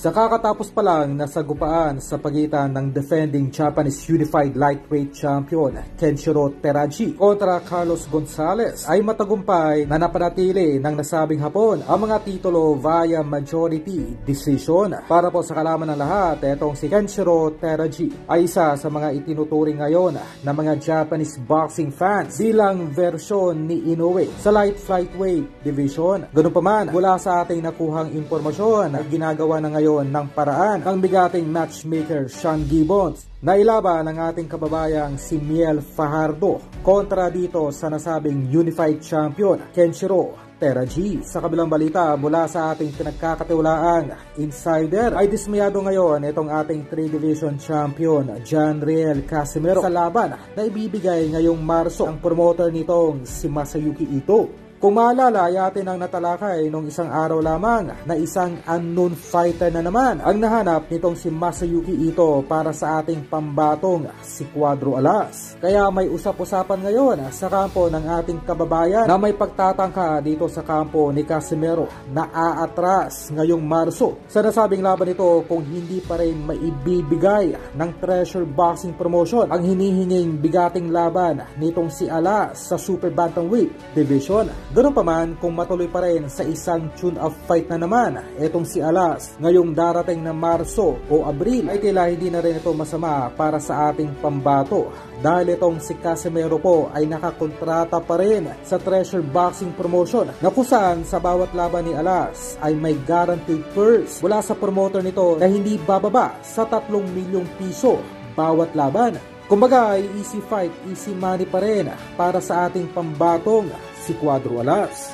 Sa kakatapos pa lang na sagupaan sa pagitan ng defending Japanese Unified Lightweight Champion Kenshiro Teraji kontra Carlos Gonzalez ay matagumpay na napanatili ng nasabing Hapon ang mga titulo via majority decision. Para po sa kalaman ng lahat, etong si Kenshiro Teraji ay isa sa mga itinuturing ngayon ng mga Japanese boxing fans bilang versyon ni Inoue sa light flyweight division. Ganun pa man, mula sa ating nakuhang impormasyon, ginagawa na ngayon ng paraan ang bigating matchmaker Sean Gibbons na ilaban ng ating kababayang si Miel Fajardo kontra dito sa nasabing Unified Champion Kenshiro Teraji. Sa kabilang balita, mula sa ating pinagkakatiwalaang insider ay dismayado ngayon itong ating 3-division champion John Riel Casimero sa laban na ibibigay ngayong Marso ang promoter nitong si Masayuki Ito. Kung maalala, ay atin ang natalakay nung isang araw lamang na isang unknown fighter na naman ang nahanap nitong si Masayuki Ito para sa ating pambatong si Cuadro Alas. Kaya may usap-usapan ngayon sa kampo ng ating kababayan na may pagtatangka dito sa kampo ni Casimero na aatras ngayong Marso sa nasabing laban nito kung hindi pa rin maibibigay ng Treasure Boxing Promotion ang hinihinging bigating laban nitong si Alas sa Super Bantamweight Division. Ganun pa man, kung matuloy pa rin sa isang tune-up fight na naman etong si Alas ngayong darating na Marso o Abril, ay tila hindi na rin ito masama para sa ating pambato dahil itong si Casimero po ay nakakontrata pa rin sa Treasure Boxing Promotion na kung saan sa bawat laban ni Alas ay may guaranteed purse mula sa promoter nito na hindi bababa sa 3 milyong piso bawat laban. Kumbaga ay easy fight, easy money pa rin para sa ating pambatong si Cuadro Alas.